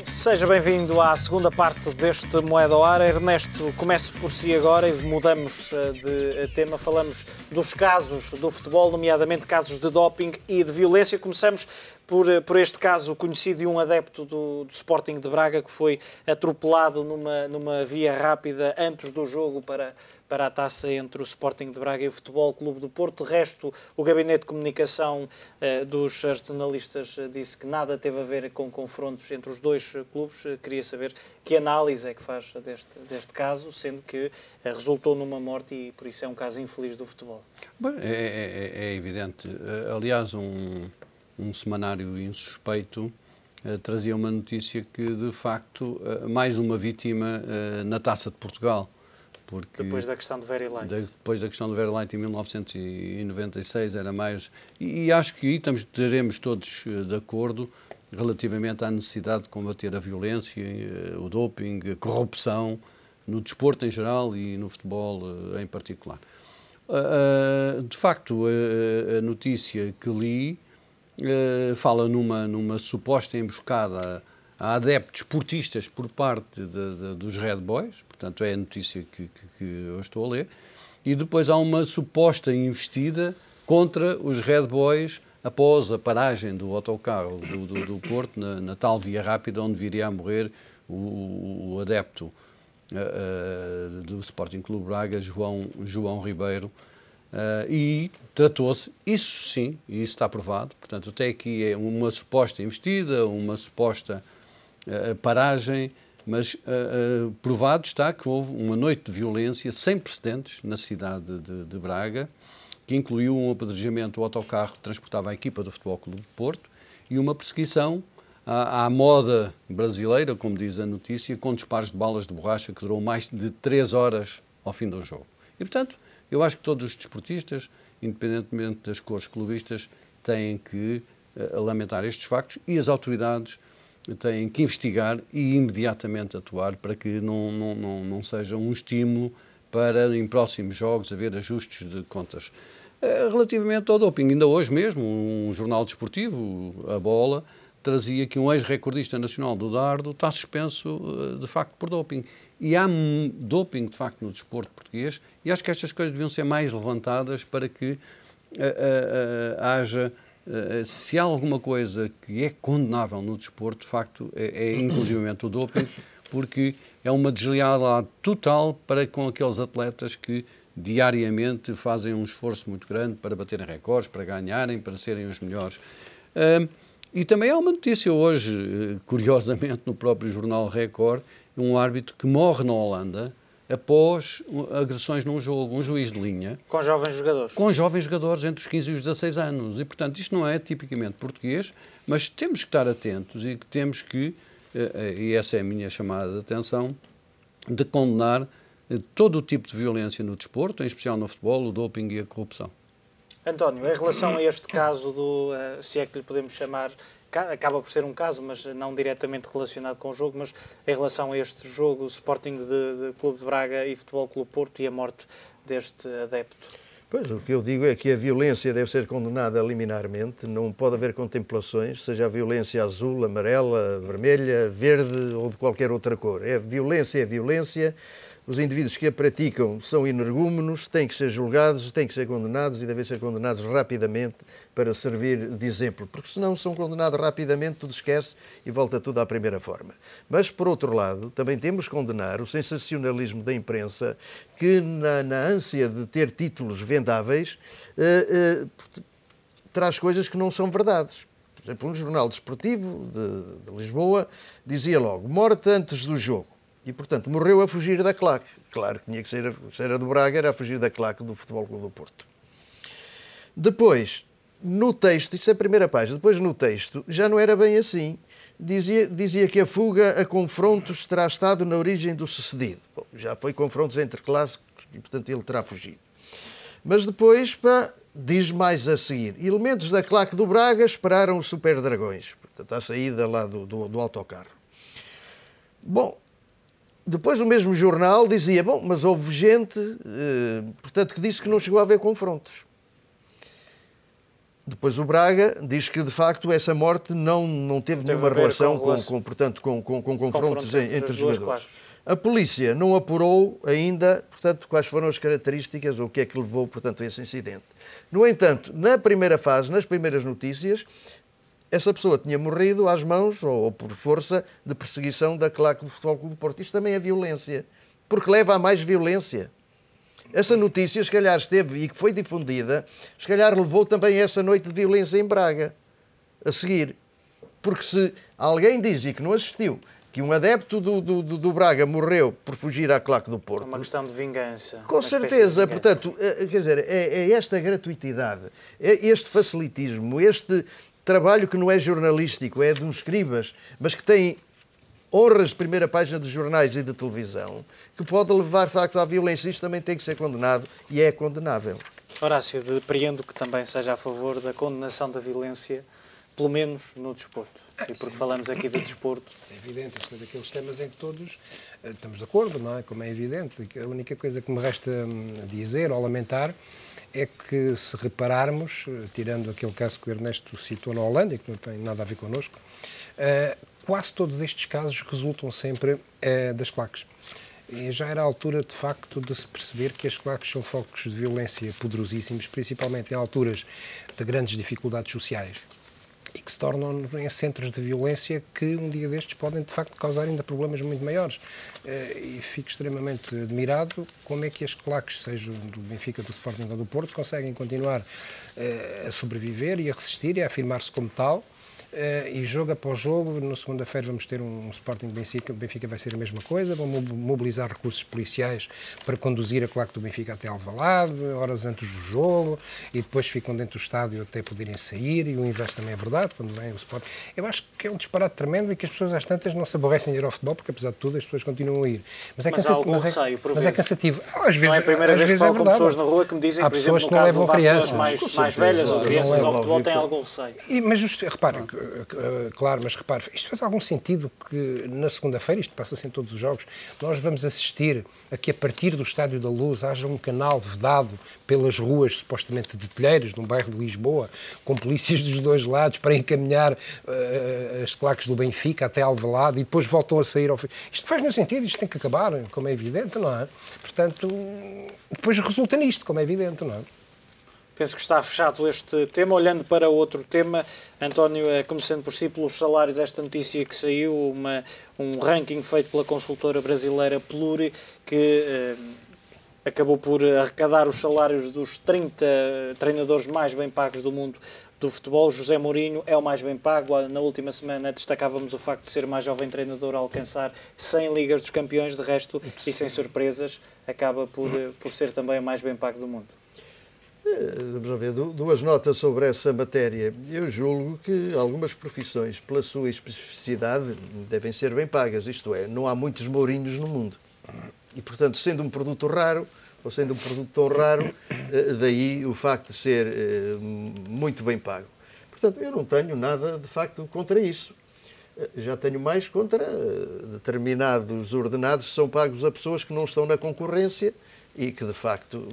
Seja bem-vindo à segunda parte deste Moeda ao Ar. Ernesto, começo por si agora e mudamos de tema. Falamos dos casos do futebol, nomeadamente casos de doping e de violência. Começamos por este caso conhecido de um adepto do Sporting de Braga que foi atropelado numa via rápida antes do jogo para a taça entre o Sporting de Braga e o Futebol Clube do Porto. De resto, o gabinete de comunicação dos arsenalistas disse que nada teve a ver com confrontos entre os dois clubes. Queria saber que análise é que faz deste caso, sendo que resultou numa morte e por isso é um caso infeliz do futebol. Bem, é evidente. Aliás, um semanário insuspeito trazia uma notícia que, de facto, mais uma vítima na Taça de Portugal. Porque depois da questão do Very Light. Depois da questão do Very Light em 1996 era mais... E acho que aí estaremos todos de acordo relativamente à necessidade de combater a violência, o doping, a corrupção, no desporto em geral e no futebol em particular. De facto, a notícia que li fala numa suposta emboscada a adeptos esportistas por parte dos Red Boys, portanto é a notícia que eu estou a ler, e depois há uma suposta investida contra os Red Boys após a paragem do autocarro do Porto, na tal via rápida onde viria a morrer o adepto do Sporting Clube Braga, João Ribeiro, e tratou-se, isso sim, e isso está provado, portanto até aqui é uma suposta investida, uma suposta paragem, mas provado está que houve uma noite de violência sem precedentes na cidade de Braga, que incluiu um apedrejamento do autocarro que transportava a equipa do Futebol Clube do Porto e uma perseguição à moda brasileira, como diz a notícia, com disparos de balas de borracha que durou mais de 3 horas ao fim do jogo. E, portanto, eu acho que todos os desportistas, independentemente das cores clubistas, têm que lamentar estes factos e as autoridades têm que investigar e imediatamente atuar para que não seja um estímulo para, em próximos jogos, haver ajustes de contas. Relativamente ao doping, ainda hoje mesmo, um jornal desportivo, A Bola, trazia que um ex-recordista nacional do dardo está suspenso, de facto, por doping. E há doping, de facto, no desporto português, e acho que estas coisas deviam ser mais levantadas para que haja... se há alguma coisa que é condenável no desporto, de facto, é inclusivamente o doping, porque é uma deslealdade total para com aqueles atletas que diariamente fazem um esforço muito grande para baterem recordes, para ganharem, para serem os melhores. E também há uma notícia hoje, curiosamente, no próprio jornal Record, um árbitro que morre na Holanda após agressões num jogo, um juiz de linha. Com jovens jogadores. Com jovens jogadores entre os 15 e os 16 anos. E, portanto, isto não é tipicamente português, mas temos que estar atentos e temos que, e essa é a minha chamada de atenção, de condenar todo o tipo de violência no desporto, em especial no futebol, o doping e a corrupção. António, em relação a este caso se é que lhe podemos chamar, acaba por ser um caso, mas não diretamente relacionado com o jogo, mas em relação a este jogo, Sporting de Clube de Braga e Futebol Clube Porto e a morte deste adepto. Pois, o que eu digo é que a violência deve ser condenada liminarmente, não pode haver contemplações, seja a violência azul, amarela, vermelha, verde ou de qualquer outra cor. É violência. Os indivíduos que a praticam são energúmenos, têm que ser julgados, têm que ser condenados e devem ser condenados rapidamente para servir de exemplo, porque senão são condenados rapidamente, tudo esquece e volta tudo à primeira forma. Mas, por outro lado, também temos que condenar o sensacionalismo da imprensa que, na ânsia de ter títulos vendáveis, traz coisas que não são verdades. Por exemplo, um jornal desportivo de Lisboa dizia logo, morte antes do jogo. E, portanto, morreu a fugir da claque. Claro que tinha que ser, se era do Braga, era a fugir da claque do Futebol Clube do Porto. Depois, no texto, isto é a primeira página, depois no texto, já não era bem assim. Dizia que a fuga a confrontos terá estado na origem do sucedido. Bom, já foi confrontos entre classes e, portanto, ele terá fugido. Mas depois, diz mais a seguir, elementos da claque do Braga esperaram os Super Dragões, portanto, à saída lá do autocarro. Bom, depois o mesmo jornal dizia, bom, mas houve gente, portanto, que disse que não chegou a haver confrontos. Depois o Braga diz que, de facto, essa morte não teve nenhuma relação com confrontos entre jogadores. A polícia não apurou ainda, portanto, quais foram as características ou o que é que levou, portanto, a esse incidente. No entanto, na primeira fase, nas primeiras notícias, essa pessoa tinha morrido às mãos ou por força de perseguição da claque do Futebol Clube do Porto. Isto também é violência, porque leva a mais violência. Essa notícia, se calhar, esteve e que foi difundida, se calhar levou também essa noite de violência em Braga, a seguir. Porque se alguém diz e que não assistiu que um adepto do Braga morreu por fugir à claque do Porto... É uma questão de vingança. Com certeza. Portanto, quer dizer, é esta gratuitidade, é este facilitismo, este trabalho que não é jornalístico, é de uns escribas, mas que tem honras de primeira página de jornais e de televisão, que pode levar, de facto, à violência. Isto também tem que ser condenado e é condenável. Horácio, depreendo que também seja a favor da condenação da violência, pelo menos no desporto. E porque falamos aqui de desporto. É evidente, isso é daqueles temas em que todos estamos de acordo, não é? Como é evidente. A única coisa que me resta dizer ou lamentar é que, se repararmos, tirando aquele caso que o Ernesto citou na Holanda, que não tem nada a ver connosco, quase todos estes casos resultam sempre das claques. E já era a altura, de facto, de se perceber que as claques são focos de violência poderosíssimos, principalmente em alturas de grandes dificuldades sociais, e que se tornam em centros de violência que um dia destes podem, de facto, causar ainda problemas muito maiores. E fico extremamente admirado como é que as claques, sejam do Benfica, do Sporting ou do Porto, conseguem continuar a sobreviver e a resistir e a afirmar-se como tal. E jogo após jogo, na segunda-feira vamos ter um Sporting Benfica, o Benfica vai ser a mesma coisa, vão mobilizar recursos policiais para conduzir a claque do Benfica até Alvalade, horas antes do jogo, e depois ficam dentro do estádio até poderem sair, e o inverso também é verdade, quando vem o Sporting. Eu acho que é um disparate tremendo e que as pessoas às tantas não se aborrecem de ir ao futebol, porque apesar de tudo as pessoas continuam a ir. Mas é cansativo. Às vezes, não é a primeira vez que falo com pessoas na rua que me dizem, por exemplo, no caso de levar pessoas mais velhas ou crianças ao futebol, têm algum receio. Mas reparem, claro, mas repare, isto faz algum sentido que na segunda-feira, isto passa-se em todos os jogos, nós vamos assistir a que a partir do Estádio da Luz haja um canal vedado pelas ruas supostamente de Telheiros, num bairro de Lisboa, com polícias dos dois lados para encaminhar as claques do Benfica até Alvalade e depois voltam a sair ao fim. Isto faz nenhum sentido, isto tem que acabar, como é evidente, não é? Portanto, depois resulta nisto, como é evidente, não é? Penso que está fechado este tema. Olhando para outro tema, António, começando por si, pelos salários, esta notícia que saiu, um ranking feito pela consultora brasileira Pluri, que acabou por arrecadar os salários dos 30 treinadores mais bem pagos do mundo do futebol. José Mourinho é o mais bem pago. Na última semana destacávamos o facto de ser o mais jovem treinador a alcançar 100 Ligas dos Campeões. De resto, e sem surpresas, acaba por ser também o mais bem pago do mundo. Vamos ver, duas notas sobre essa matéria. Eu julgo que algumas profissões, pela sua especificidade, devem ser bem pagas. Isto é, não há muitos Mourinhos no mundo. E, portanto, sendo um produto raro, ou sendo um produto tão raro, daí o facto de ser muito bem pago. Portanto, eu não tenho nada, de facto, contra isso. Já tenho mais contra determinados ordenados que são pagos a pessoas que não estão na concorrência e que, de facto,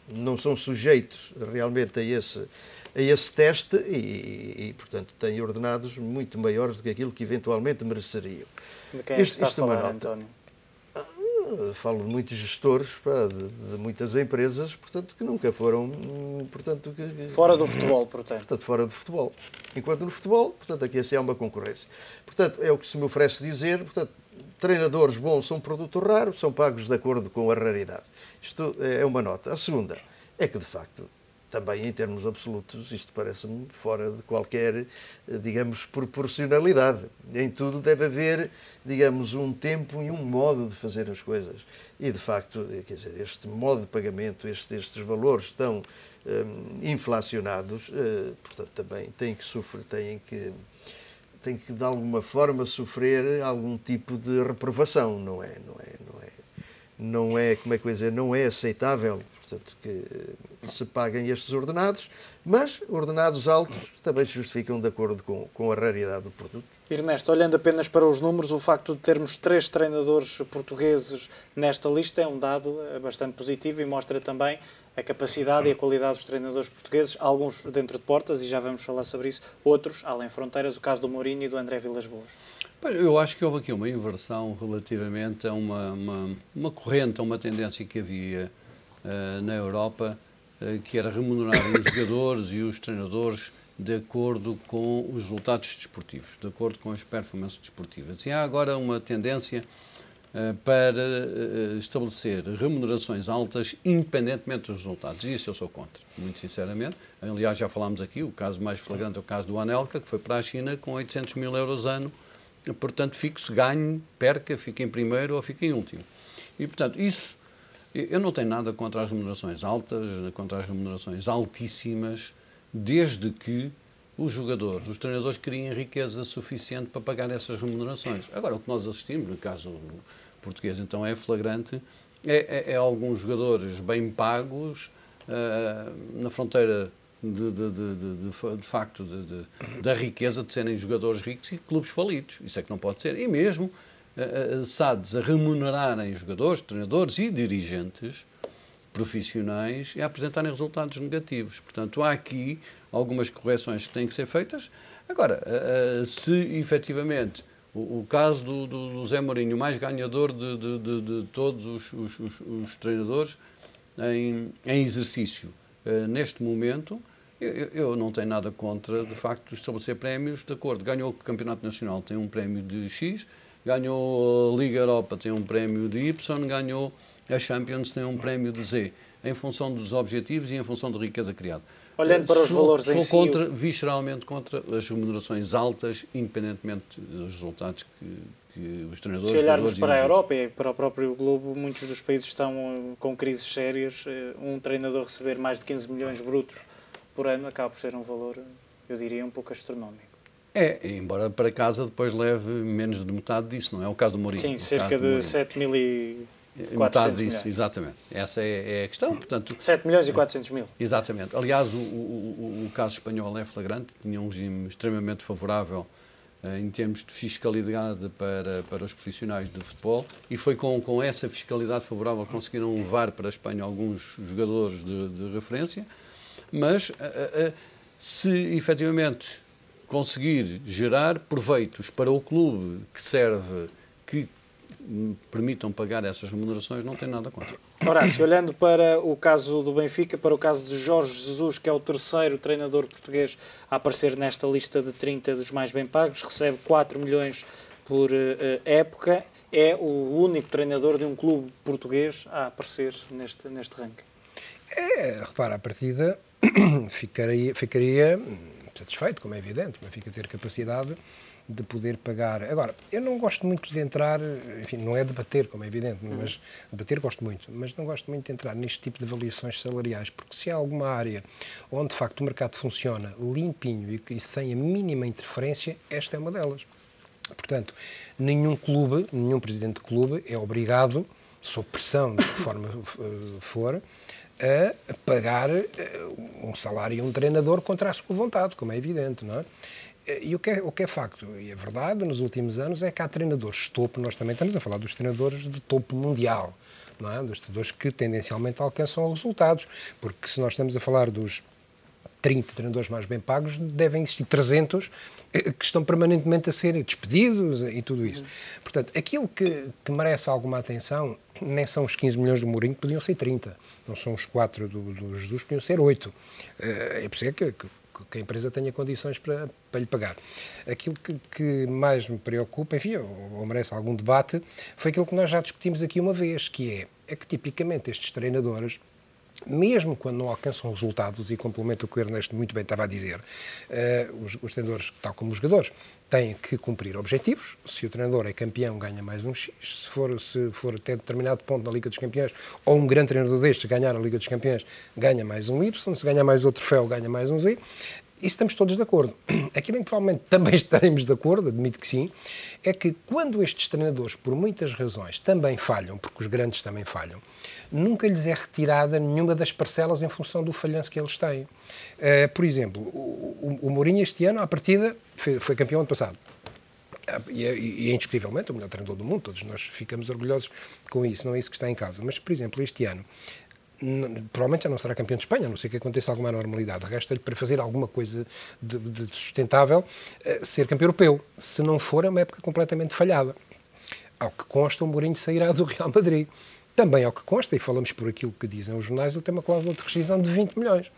não são sujeitos realmente a esse teste e, portanto, têm ordenados muito maiores do que aquilo que eventualmente mereceriam. De quem é que está a falar, António? Falo de muitos gestores de muitas empresas, portanto, que nunca foram... Portanto, fora do futebol, portanto. Fora do futebol. Enquanto no futebol, portanto, aqui assim há uma concorrência. Portanto, é o que se me oferece dizer, portanto, treinadores bons são um produto raro, são pagos de acordo com a raridade. Isto é uma nota. A segunda é que, de facto, também em termos absolutos, isto parece-me fora de qualquer, digamos, proporcionalidade. Em tudo deve haver, digamos, um tempo e um modo de fazer as coisas. E, de facto, quer dizer, este modo de pagamento, estes valores tão inflacionados, portanto, também têm que sofrer, têm que de alguma forma sofrer algum tipo de reprovação, não é, como é que eu ia dizer, não é aceitável, portanto, se paguem estes ordenados, mas ordenados altos também se justificam de acordo com a raridade do produto. Ernesto, olhando apenas para os números, o facto de termos 3 treinadores portugueses nesta lista é um dado bastante positivo e mostra também a capacidade e a qualidade dos treinadores portugueses, alguns dentro de portas, e já vamos falar sobre isso, outros além fronteiras, o caso do Mourinho e do André Vilas-Boas. Eu acho que houve aqui uma inversão relativamente a uma corrente, a uma tendência que havia na Europa, que era remunerar os jogadores e os treinadores de acordo com os resultados desportivos, de acordo com as performances desportivas. E há agora uma tendência para estabelecer remunerações altas independentemente dos resultados. E isso eu sou contra, muito sinceramente. Aliás, já falámos aqui, o caso mais flagrante é o caso do Anelka, que foi para a China com 800 mil euros ano. Portanto, fique-se, ganhe, perca, fique em primeiro ou fique em último. E, portanto, isso, eu não tenho nada contra as remunerações altas, contra as remunerações altíssimas, desde que os jogadores, os treinadores criem riqueza suficiente para pagar essas remunerações. Agora, o que nós assistimos, no caso português, então é flagrante, é alguns jogadores bem pagos na fronteira de facto da riqueza de serem jogadores ricos e clubes falidos. Isso é que não pode ser. E mesmo SADs a remunerarem jogadores, treinadores e dirigentes profissionais e a apresentarem resultados negativos. Portanto, há aqui algumas correções que têm que ser feitas. Agora, se efetivamente o caso do Zé Mourinho, o mais ganhador de todos os treinadores em exercício neste momento, eu não tenho nada contra, de facto, estabelecer prémios de acordo. Ganhou o Campeonato Nacional, tem um prémio de X, ganhou a Liga Europa, tem um prémio de Y, ganhou a Champions, tem um prémio de Z, em função dos objetivos e em função da riqueza criada. Olhando para os valores em si... Sou visceralmente contra as remunerações altas, independentemente dos resultados que os treinadores... Se olharmos para a Europa e para o próprio globo, muitos dos países estão com crises sérias. Um treinador receber mais de 15 milhões brutos por ano acaba por ser um valor, eu diria, um pouco astronómico. Embora para casa depois leve menos de metade disso, não é o caso do Mourinho. Sim, cerca de 7.400 metade disso, milhões. Exatamente. Essa é a questão. Portanto, 7 milhões e 400 mil. Exatamente. Aliás, o caso espanhol é flagrante, tinha um regime extremamente favorável em termos de fiscalidade para os profissionais do futebol e foi com essa fiscalidade favorável que conseguiram levar para a Espanha alguns jogadores de referência, mas se efetivamente conseguir gerar proveitos para o clube que serve, que permitam pagar essas remunerações, não tem nada contra. Horácio, olhando para o caso do Benfica, para o caso de Jorge Jesus, que é o terceiro treinador português a aparecer nesta lista de 30 dos mais bem pagos, recebe 4 milhões por época, é o único treinador de um clube português a aparecer neste ranking. Repara, a partida ficaria satisfeito, como é evidente, mas fica a ter capacidade de poder pagar. Agora, eu não gosto muito de entrar, enfim, não é debater, como é evidente, mas debater gosto muito, mas não gosto muito de entrar neste tipo de avaliações salariais, porque se há alguma área onde, de facto, o mercado funciona limpinho e sem a mínima interferência, esta é uma delas. Portanto, nenhum clube, nenhum presidente de clube é obrigado, sob pressão, de que forma for, a pagar um salário a um treinador contra a sua vontade, como é evidente, não é? E o que é facto, e é verdade, nos últimos anos, é que há treinadores de topo, nós também estamos a falar dos treinadores de topo mundial, não é? Dos treinadores que tendencialmente alcançam resultados, porque se nós estamos a falar dos 30 treinadores mais bem pagos, devem existir 300 que estão permanentemente a ser despedidos e tudo isso. Portanto, aquilo que merece alguma atenção nem são os 15 milhões do Mourinho, que podiam ser 30, não são os 4 do Jesus, podiam ser 8. É por isso que a empresa tenha condições para lhe pagar. Aquilo que mais me preocupa, enfim, ou merece algum debate, foi aquilo que nós já discutimos aqui uma vez, que é que tipicamente estes treinadores, mesmo quando não alcançam resultados, e complemento o que o Ernesto muito bem estava a dizer, os treinadores, tal como os jogadores, têm que cumprir objetivos. Se o treinador é campeão, ganha mais um X. Se for até determinado ponto na Liga dos Campeões, ou um grande treinador destes ganhar a Liga dos Campeões, ganha mais um Y. Se ganhar mais outro troféu, ganha mais um Z. estamos todos de acordo. Aquilo em que provavelmente também estaremos de acordo, admito que sim, é que quando estes treinadores, por muitas razões, também falham, porque os grandes também falham, nunca lhes é retirada nenhuma das parcelas em função do falhanço que eles têm. Por exemplo, o Mourinho este ano, à partida, foi campeão ano passado. E é indiscutivelmente o melhor treinador do mundo, todos nós ficamos orgulhosos com isso, não é isso que está em causa. Mas, por exemplo, este ano, provavelmente já não será campeão de Espanha, a não ser que aconteça alguma anormalidade. Resta-lhe, para fazer alguma coisa de sustentável, ser campeão europeu. Se não for, é uma época completamente falhada. Ao que consta, o Mourinho sairá do Real Madrid. Também ao que consta, e falamos por aquilo que dizem os jornais, ele tem uma cláusula de rescisão de 20 milhões.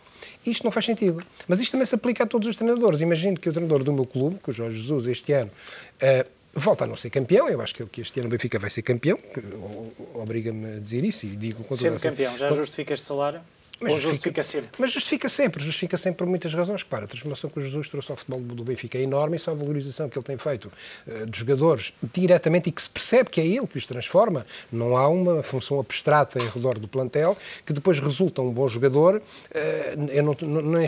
Isto não faz sentido. Mas isto também se aplica a todos os treinadores. Imagino que o treinador do meu clube, que o Jorge Jesus, este ano, volta a não ser campeão. Eu acho que este ano o Benfica vai ser campeão. Obriga-me a dizer isso e digo com toda Sendo campeão, já justifica este salário? Ou justifica sempre? Mas justifica sempre por muitas razões. Repara, a transformação que o Jesus trouxe ao futebol do Benfica é enorme e só a valorização que ele tem feito dos jogadores diretamente e que se percebe que é ele que os transforma. Não há uma função abstrata em redor do plantel que depois resulta um bom jogador.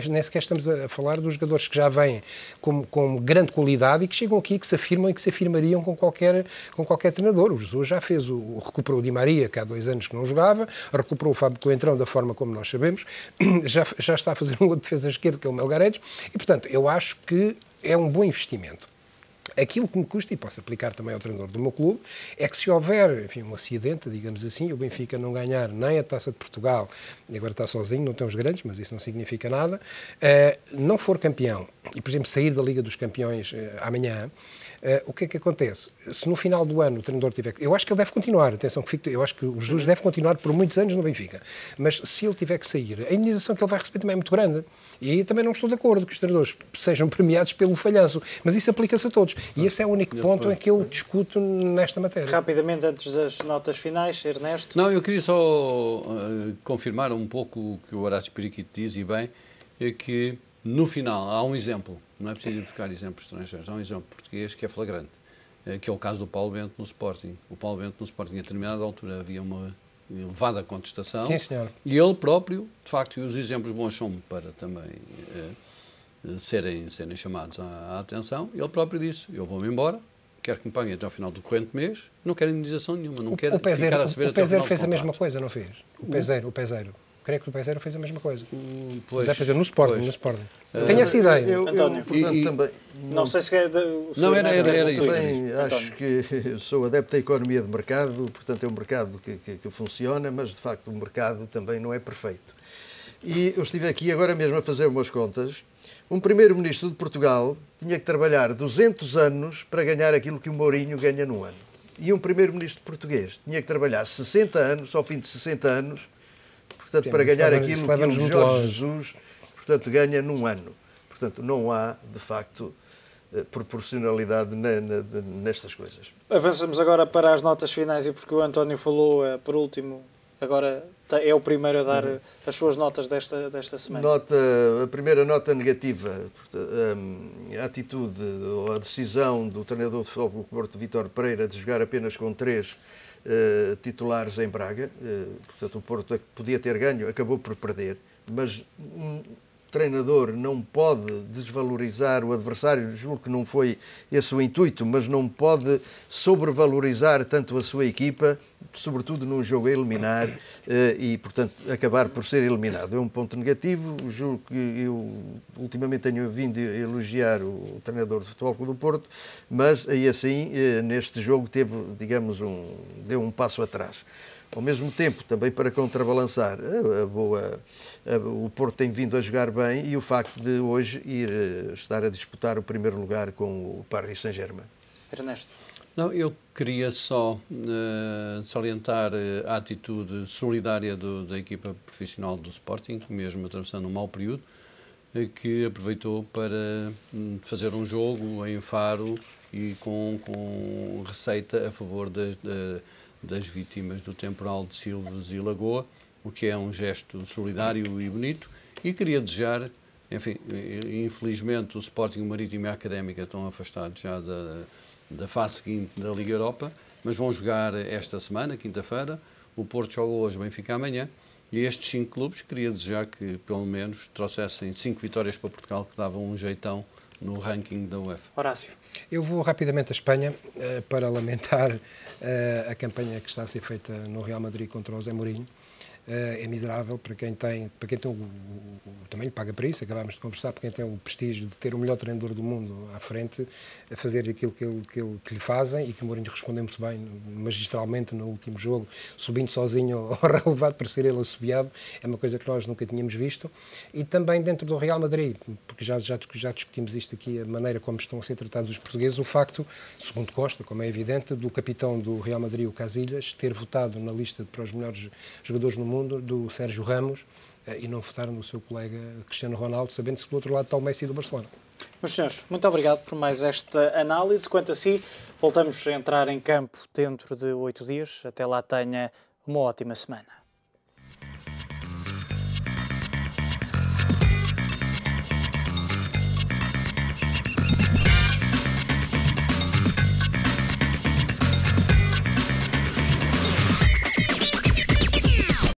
Nem sequer estamos a falar dos jogadores que já vêm com grande qualidade e que chegam aqui, que se afirmam e que se afirmariam com qualquer treinador. O Jesus já fez recuperou o Di Maria, que há 2 anos que não jogava, recuperou o Fábio Coentrão da forma como nós sabemos, já está a fazer uma defesa esquerda, que é o Melgaredes, e, portanto, eu acho que é um bom investimento. Aquilo que me custa, e posso aplicar também ao treinador do meu clube, é que se houver, enfim, um acidente, digamos assim, o Benfica não ganhar nem a Taça de Portugal, e agora está sozinho, não tem os grandes, mas isso não significa nada, não for campeão, e, por exemplo, sair da Liga dos Campeões amanhã, o que é que acontece? Se no final do ano o treinador tiver... Eu acho que ele deve continuar, atenção, eu acho que o Jesus deve continuar por muitos anos no Benfica, mas se ele tiver que sair, a indenização que ele vai receber também é muito grande. E aí também não estou de acordo que os treinadores sejam premiados pelo falhanço, mas isso aplica-se a todos. E esse é o único ponto em que eu discuto nesta matéria. Rapidamente, antes das notas finais, Ernesto. Não, eu queria só confirmar um pouco o que o Horácio Periquito diz, e bem, é que no final há um exemplo, não é preciso ir buscar exemplos estrangeiros, há um exemplo português que é flagrante, que é o caso do Paulo Bento no Sporting. O Paulo Bento no Sporting, a determinada altura, havia uma elevada contestação. Sim, senhor. E ele próprio, de facto, e os exemplos bons são para também serem chamados à atenção, ele próprio disse, eu vou-me embora, quero que me paguem até ao final do corrente mês, não quero indenização nenhuma, não quero ficar a receber até ao final do fez a mesma coisa, não fez? O Peseiro. Creio que o Peseiro fez a mesma coisa. Mas é fazer no Sporting. Tenho essa ideia. António, portanto, também... Não sei se quer... Não, era isso. Também acho que sou adepto da economia de mercado, portanto é um mercado que funciona, mas de facto o mercado também não é perfeito. E eu estive aqui agora mesmo a fazer umas contas. Um primeiro-ministro de Portugal tinha que trabalhar 200 anos para ganhar aquilo que o Mourinho ganha num ano. E um primeiro-ministro português tinha que trabalhar 60 anos, ao fim de 60 anos, portanto, para ganhar aquilo que o Jorge Jesus, portanto, ganha num ano. Portanto, não há, de facto, proporcionalidade nestas coisas. Avançamos agora para as notas finais, e porque o António falou por último, agora é o primeiro a dar as suas notas desta semana. A primeira nota negativa, a atitude ou a decisão do treinador de futebol do Porto, Vítor Pereira, de jogar apenas com 3 titulares em Braga. Portanto, o Porto podia ter ganho, acabou por perder, mas um treinador não pode desvalorizar o adversário, julgo que não foi esse o intuito, mas não pode sobrevalorizar tanto a sua equipa, sobretudo num jogo a eliminar, e, portanto, acabar por ser eliminado. É um ponto negativo. Julgo que eu ultimamente tenho vindo a elogiar o treinador de Futebol Clube do Porto, mas aí assim, neste jogo teve, digamos, deu um passo atrás. Ao mesmo tempo, também para contrabalançar, o Porto tem vindo a jogar bem, e o facto de hoje estar a disputar o primeiro lugar com o Paris Saint-Germain. Ernesto. Não, eu queria só salientar a atitude solidária da equipa profissional do Sporting, mesmo atravessando um mau período, que aproveitou para fazer um jogo em Faro e com receita a favor das vítimas do temporal de Silves e Lagoa, o que é um gesto solidário e bonito. E queria desejar, enfim, infelizmente o Sporting, o Marítimo e a Académica estão afastados já da fase seguinte da Liga Europa, mas vão jogar esta semana, quinta-feira. O Porto joga hoje, o Benfica amanhã, E estes 5 clubes, queria desejar que, pelo menos, trouxessem 5 vitórias para Portugal, que davam um jeitão no ranking da UEFA. Horácio. Eu vou rapidamente à Espanha para lamentar a campanha que está a ser feita no Real Madrid contra o José Mourinho. É miserável para quem tem também paga para isso, acabámos de conversar, para quem tem o prestígio de ter o melhor treinador do mundo à frente, a fazer aquilo que lhe fazem, e que o Mourinho respondeu muito bem, magistralmente, no último jogo, subindo sozinho ao relevado para ser ele assobiado. É uma coisa que nós nunca tínhamos visto. E também dentro do Real Madrid, porque já discutimos isto aqui, a maneira como estão a ser tratados os portugueses, o facto, segundo Costa, como é evidente, do capitão do Real Madrid, o Casillas, ter votado na lista para os melhores jogadores no mundo do Sérgio Ramos, e não votaram no seu colega Cristiano Ronaldo, sabendo-se que do outro lado está o Messi do Barcelona. Meus senhores, muito obrigado por mais esta análise. Quanto a si, voltamos a entrar em campo dentro de 8 dias. Até lá, tenha uma ótima semana.